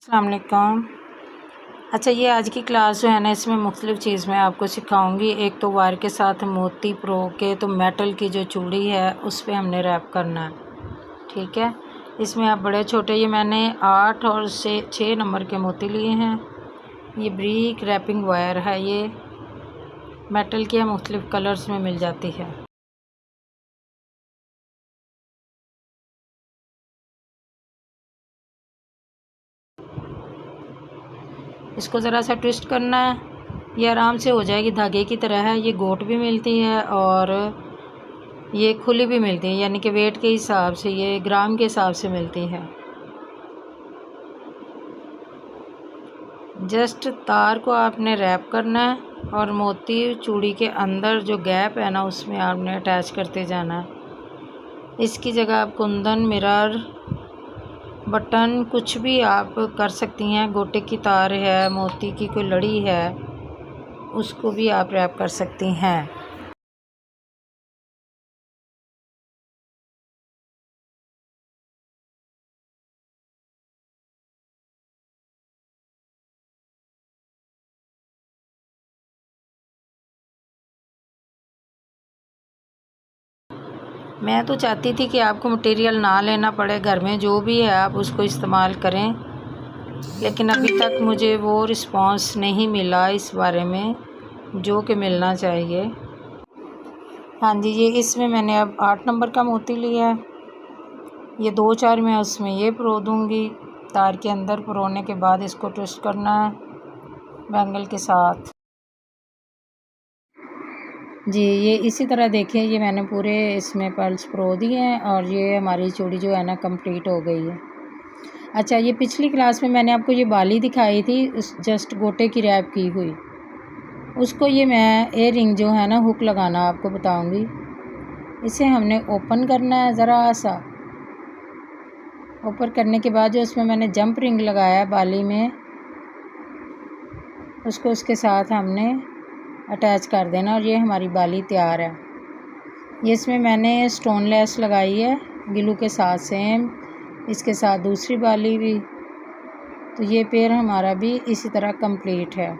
अस्सलाम वालेकुम। अच्छा, ये आज की क्लास जो है ना, इसमें मुख्तलिफ़ चीज़ मैं आपको सिखाऊंगी। एक तो वायर के साथ मोती प्रो के तो मेटल की जो चूड़ी है उस पर हमने रैप करना है। ठीक है, इसमें आप बड़े छोटे, ये मैंने 8 और 6 नंबर के मोती लिए हैं। ये ब्रीक रैपिंग वायर है, ये मेटल की मुख्तलिफ़ कलर्स में मिल जाती है। इसको ज़रा सा ट्विस्ट करना है, ये आराम से हो जाएगी, धागे की तरह है। ये गोट भी मिलती है और ये खुली भी मिलती है, यानी कि वेट के हिसाब से, ये ग्राम के हिसाब से मिलती है। जस्ट तार को आपने रैप करना है और मोती चूड़ी के अंदर जो गैप है ना, उसमें आपने अटैच करते जाना है। इसकी जगह आप कुंदन, मिरर, बटन कुछ भी आप कर सकती हैं। गोटे की तार है, मोती की कोई लड़ी है, उसको भी आप रैप कर सकती हैं। मैं तो चाहती थी कि आपको मटेरियल ना लेना पड़े, घर में जो भी है आप उसको इस्तेमाल करें, लेकिन अभी तक मुझे वो रिस्पांस नहीं मिला इस बारे में जो कि मिलना चाहिए। हाँ जी, ये इसमें मैंने अब 8 नंबर का मोती लिया है। ये 2-4 मैं उसमें ये परो दूँगी। तार के अंदर परोने के बाद इसको ट्विस्ट करना है बैंगल के साथ। जी, ये इसी तरह देखिए, ये मैंने पूरे इसमें पर्ल्स परो दिए हैं और ये हमारी चूड़ी जो है ना कंप्लीट हो गई है। अच्छा, ये पिछली क्लास में मैंने आपको ये बाली दिखाई थी, उस जस्ट गोटे की रैप की हुई, उसको ये मैं एयर रिंग जो है ना हुक लगाना आपको बताऊंगी। इसे हमने ओपन करना है, ज़रा सा ओपन करने के बाद जो उसमें मैंने जंप रिंग लगाया बाली में, उसको उसके साथ हमने अटैच कर देना और ये हमारी बाली तैयार है। ये इसमें मैंने स्टोन लेस लगाई है गिलू के साथ, सेम इसके साथ दूसरी बाली भी। तो ये पेयर हमारा भी इसी तरह कंप्लीट है।